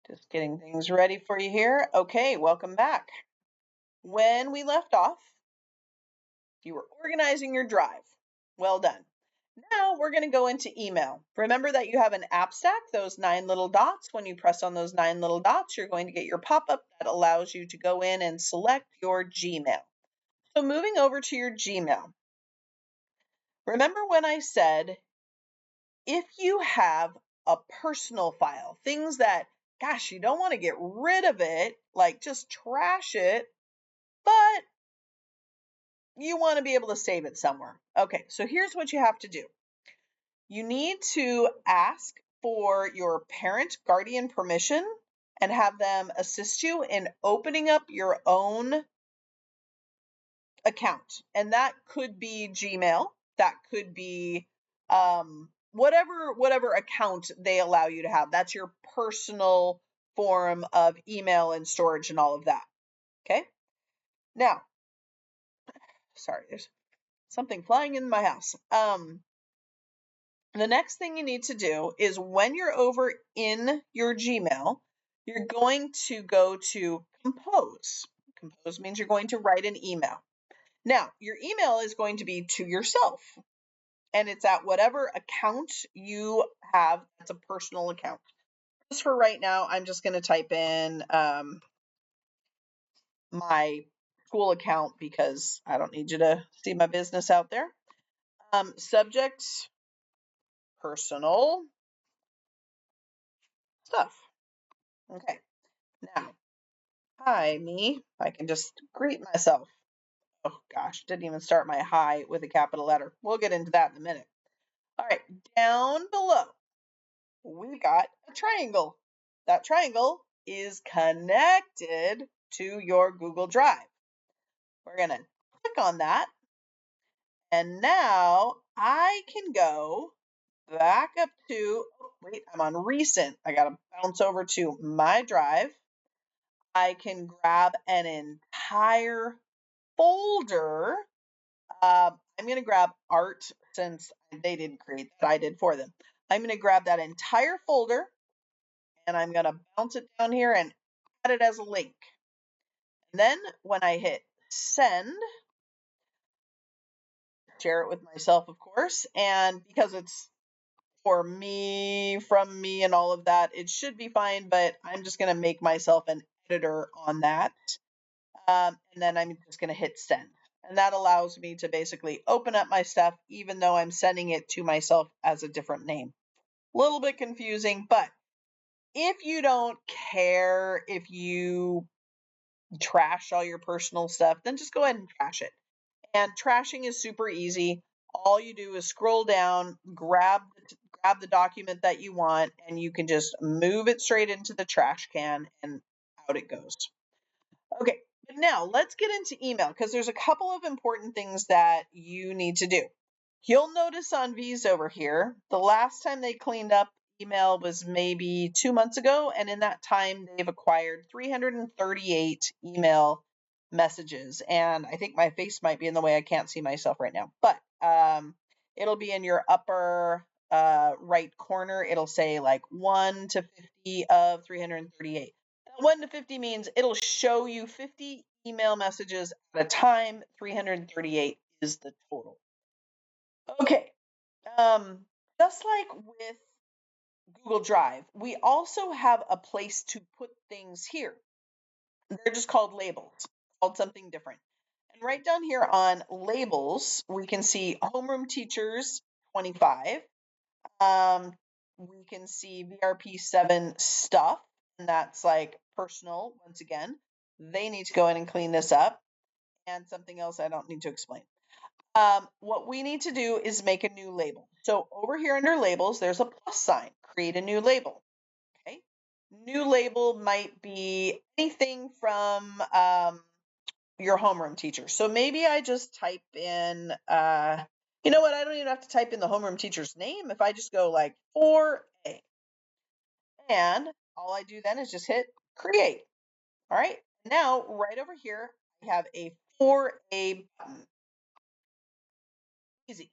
Just getting things ready for you here. Okay, welcome back. When we left off, you were organizing your drive. Well done. Now we're going to go into email. Remember that you have an app stack, those 9 little dots. When you press on those 9 little dots, you're going to get your pop-up that allows you to go in and select your Gmail. So moving over to your Gmail. Remember when I said, if you have a personal file, things that, gosh, you don't want to get rid of it, like just trash it, but you want to be able to save it somewhere. Okay, so here's what you have to do. You need to ask for your parent guardian permission and have them assist you in opening up your own account. And that could be Gmail, that could be whatever account they allow you to have. That's your personal form of email and storage and all of that. Okay? Now, sorry, there's something flying in my house. The next thing you need to do is when you're over in your Gmail, you're going to go to Compose. Compose means you're going to write an email. Now, your email is going to be to yourself, and it's at whatever account you have. That's a personal account. Just for right now, I'm just going to type in my school account because I don't need you to see my business out there. Subject, personal stuff. Okay. Now, hi, me. If I can just greet myself. Oh gosh, didn't even start my hi with a capital letter. We'll get into that in a minute. All right, down below, we got a triangle. That triangle is connected to your Google Drive. We're going to click on that. And now I can go back up to, oh, wait, I'm on recent. I got to bounce over to my drive. I can grab an entire folder. I'm going to grab art since they didn't create that, I did for them. I'm going to grab that entire folder and I'm going to bounce it down here and add it as a link. And then when I hit send, share it with myself, of course, and because it's for me, from me, and all of that, it should be fine, but I'm just going to make myself an editor on that. And then I'm just going to hit send. And that allows me to basically open up my stuff, even though I'm sending it to myself as a different name. A little bit confusing, but if you don't care if you trash all your personal stuff, then just go ahead and trash it. And trashing is super easy. All you do is scroll down, grab the document that you want, and you can just move it straight into the trash can and out it goes. Okay, but now let's get into email because there's a couple of important things that you need to do. You'll notice on V's over here, the last time they cleaned up email was maybe 2 months ago, and in that time they've acquired 338 email messages. And I think my face might be in the way. I can't see myself right now, but it'll be in your upper right corner. It'll say like 1 to 50 of 338. That 1 to 50 means it'll show you 50 email messages at a time. 338 is the total. Okay, just like with Google Drive, we also have a place to put things here. They're just called labels, called something different. And right down here on labels, we can see homeroom teachers 25. We can see VRP7 stuff, and that's like personal. Once again, they need to go in and clean this up. And something else I don't need to explain. What we need to do is make a new label. So over here under labels, there's a plus sign, create a new label. Okay. New label might be anything from your homeroom teacher. So maybe I just type in, you know what? I don't even have to type in the homeroom teacher's name. If I just go like 4A, and all I do then is just hit create. All right. Now, right over here, I have a 4A button. Easy.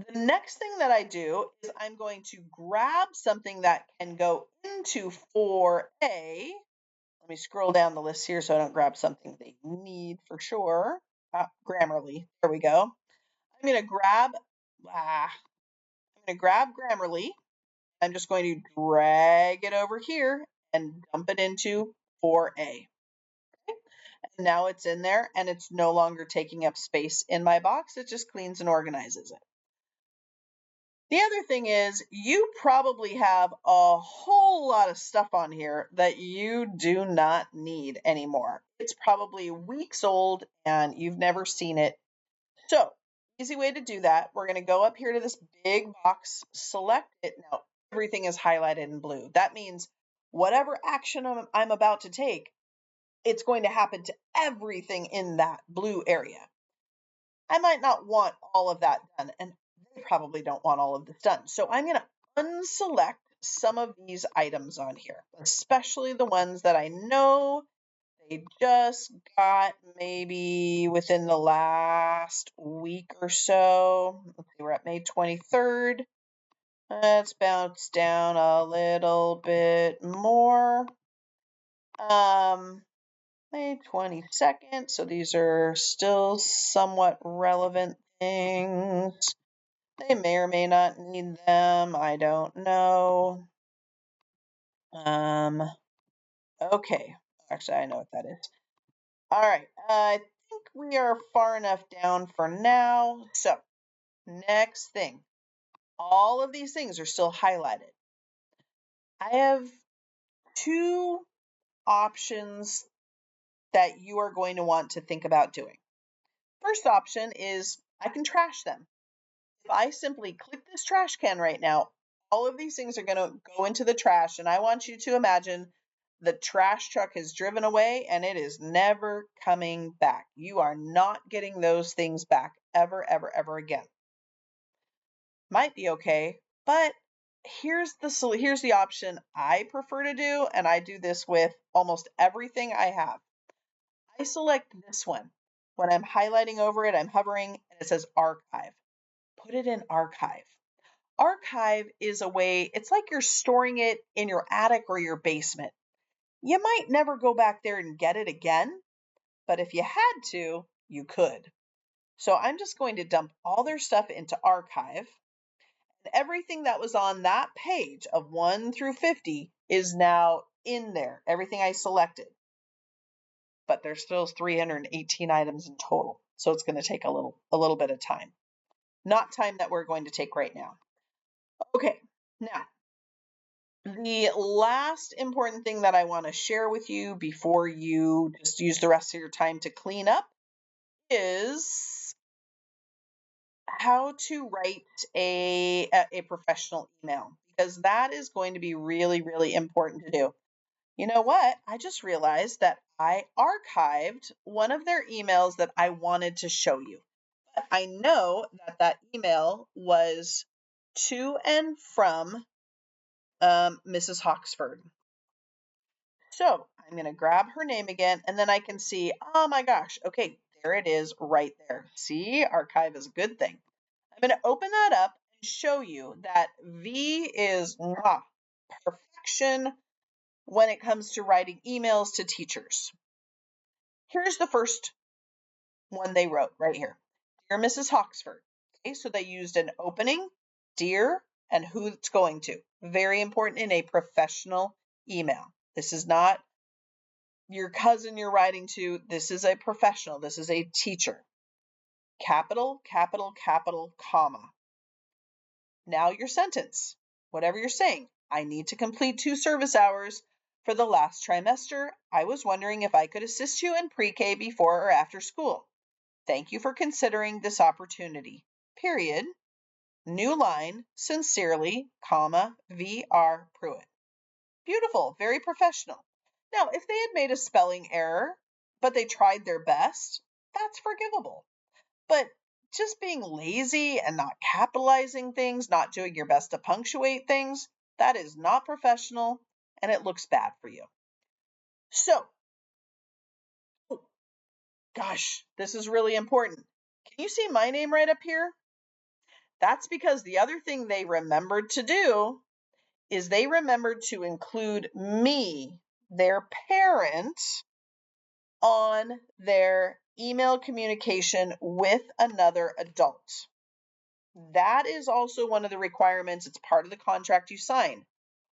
The next thing that I do is I'm going to grab something that can go into 4A. Let me scroll down the list here so I don't grab something they need for sure. Grammarly. There we go. I'm going to grab Grammarly. I'm just going to drag it over here and dump it into 4A. And now it's in there and it's no longer taking up space in my box. It just cleans and organizes it. The other thing is you probably have a whole lot of stuff on here that you do not need anymore. It's probably weeks old and you've never seen it. So, easy way to do that, we're going to go up here to this big box, select it. Now, everything is highlighted in blue. That means whatever action I'm about to take, it's going to happen to everything in that blue area. I might not want all of that done, and they probably don't want all of this done. So I'm going to unselect some of these items on here, especially the ones that I know they just got maybe within the last week or so. Let's see, we're at May 23rd. Let's bounce down a little bit more. May 22nd, so these are still somewhat relevant things. They may or may not need them, I don't know. Okay, actually I know what that is. All right, I think we are far enough down for now. So, next thing, all of these things are still highlighted. I have two options that you are going to want to think about doing. First option is I can trash them. If I simply click this trash can right now, all of these things are going to go into the trash. And I want you to imagine the trash truck has driven away and it is never coming back. You are not getting those things back ever, ever, ever again. Might be okay, but here's the option I prefer to do, and I do this with almost everything I have. I select this one. When I'm highlighting over it, I'm hovering and it says archive. Put it in archive. Archive is a way, it's like you're storing it in your attic or your basement. You might never go back there and get it again, but if you had to, you could. So I'm just going to dump all their stuff into archive. And everything that was on that page of 1 through 50 is now in there, everything I selected. But there's still 318 items in total. So it's going to take a little bit of time. Not time that we're going to take right now. Okay, now the last important thing that I want to share with you before you just use the rest of your time to clean up is how to write a professional email, because that is going to be really, really important to do. You know what? I just realized that I archived one of their emails that I wanted to show you. But I know that that email was to and from Mrs. Hawksford. So I'm going to grab her name again, and then I can see, oh my gosh, okay, there it is right there. See, archive is a good thing. I'm going to open that up and show you that V is perfection when it comes to writing emails to teachers. Here's the first one they wrote right here. Dear Mrs. Hawksford. Okay, so they used an opening, dear, and who it's going to. Very important in a professional email. This is not your cousin you're writing to. This is a professional. This is a teacher. Capital, capital, capital, comma. Now your sentence. Whatever you're saying. I need to complete 2 service hours for the last trimester. I was wondering if I could assist you in pre-K before or after school. Thank you for considering this opportunity. Period. New line. Sincerely, comma, V.R. Pruitt. Beautiful. Very professional. Now, if they had made a spelling error, but they tried their best, that's forgivable. But just being lazy and not capitalizing things, not doing your best to punctuate things, that is not professional and it looks bad for you. So, oh, gosh, this is really important. Can you see my name right up here? That's because the other thing they remembered to do is they remembered to include me, their parent, on their email communication with another adult. That is also one of the requirements. It's part of the contract you sign.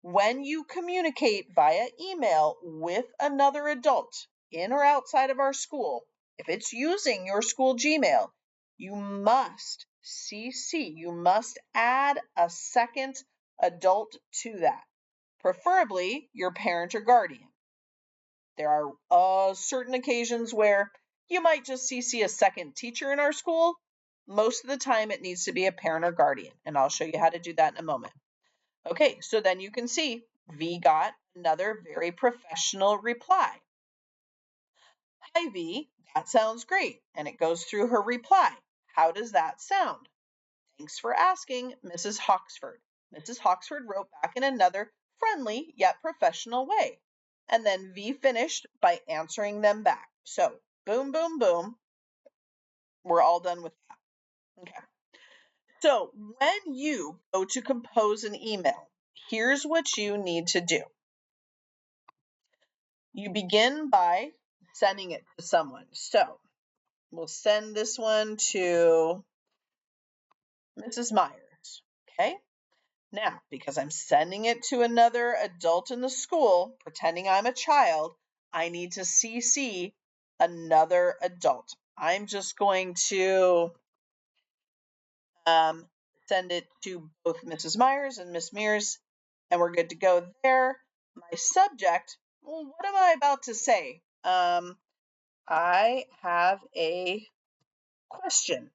When you communicate via email with another adult in or outside of our school, if it's using your school Gmail, you must CC, you must add a second adult to that, preferably your parent or guardian. There are certain occasions where you might just CC a second teacher in our school. Most of the time, it needs to be a parent or guardian, and I'll show you how to do that in a moment. Okay, so then you can see V got another very professional reply. Hi, V, that sounds great. And it goes through her reply. How does that sound? Thanks for asking, Mrs. Hawksford. Mrs. Hawksford wrote back in another friendly yet professional way. And then V finished by answering them back. So, boom, boom, boom. We're all done with that. Okay. So, when you go to compose an email, here's what you need to do. You begin by sending it to someone. So, we'll send this one to Mrs. Myers. Okay. Now, because I'm sending it to another adult in the school, pretending I'm a child, I need to CC another adult. I'm just going to send it to both Mrs. Myers and Miss Mears, and we're good to go there. My subject, well, what am I about to say? I have a question.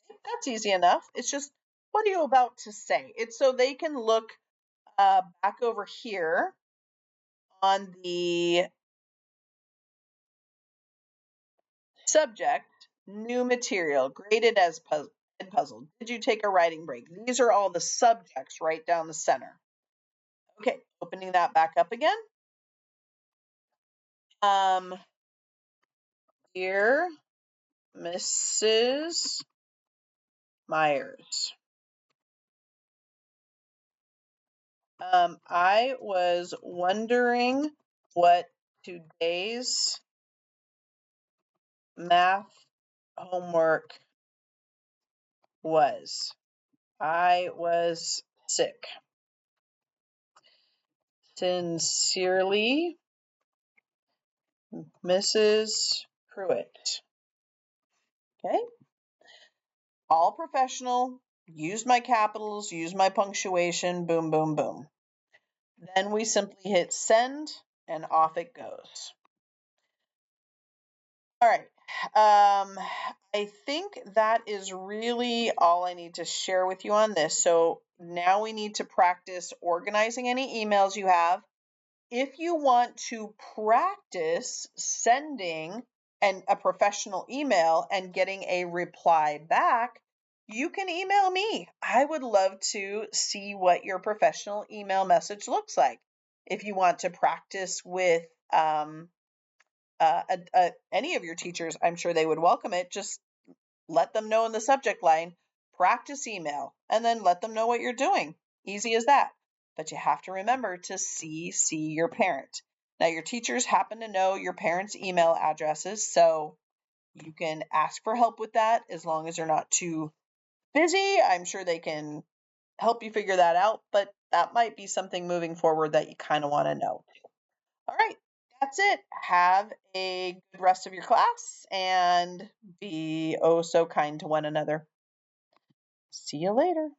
That's easy enough. It's just, what are you about to say? It's so they can look back over here on the subject, new material, graded as puzzle. Did you take a writing break? These are all the subjects right down the center. Okay, opening that back up again. Dear Mrs. Myers, I was wondering what today's math homework was. I was sick. Sincerely, Mrs. Pruitt. Okay. All professional. Use my capitals, use my punctuation, boom, boom, boom. Then we simply hit send and off it goes. All right. I think that is really all I need to share with you on this. So now we need to practice organizing any emails you have. If you want to practice sending a professional email and getting a reply back, you can email me. I would love to see what your professional email message looks like. If you want to practice with any of your teachers, I'm sure they would welcome it. Just let them know in the subject line, practice email, and then let them know what you're doing. Easy as that. But you have to remember to CC your parent. Now, your teachers happen to know your parents' email addresses, so you can ask for help with that as long as they're not too busy. I'm sure they can help you figure that out, but that might be something moving forward that you kind of want to know. All right, that's it. Have a good rest of your class and be oh so kind to one another. See you later.